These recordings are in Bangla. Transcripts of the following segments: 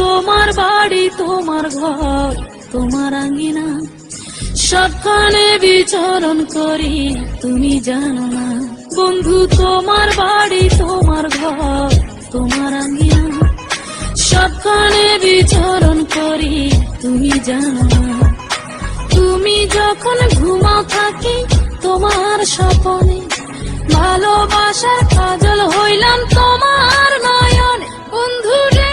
তোমার বাড়ি, তোমার ঘর, তোমার আঙ্গিনা, সবখানে বিচরণ করি, তুমি জানো না। বন্ধু তোমার বাড়ি, তোমার ঘর, তোমার আঙ্গিনা, সবখানে বিচরণ করি, তুমি জানো না। তুমি যখন ঘুমাও থাকি তোমার স্বপনে, ভালোবাসার কাজল হইলাম তোমার নয়নে। বন্ধু রে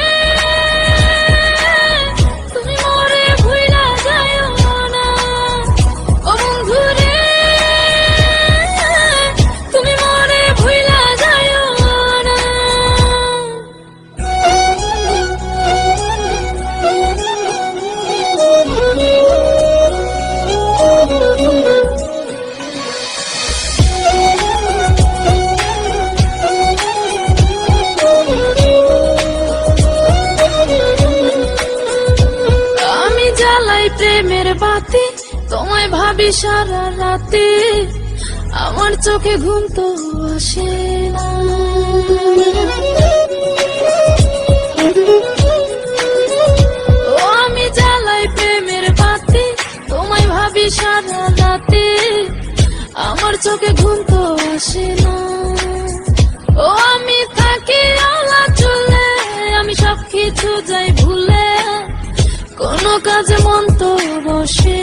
তুমি মরে ভুইলা যাইও না, ও বন্ধু রে তুমি মরে ভুইলা যাইও না। প্রেমের বাতি তোমায় ভাবি সারা রাতে, আমার চোখে ঘুম তো আসে না। ও আমি জ্বালাই প্রেমের বাতি তোমায় ভাবি সারা রাতে, আমার চোখে ঘুম তো আসে না। ও আমি থাকি আলা চুলে, আমি সবকিছু যাই ভুলে, কোনো কাজে মন তো বসে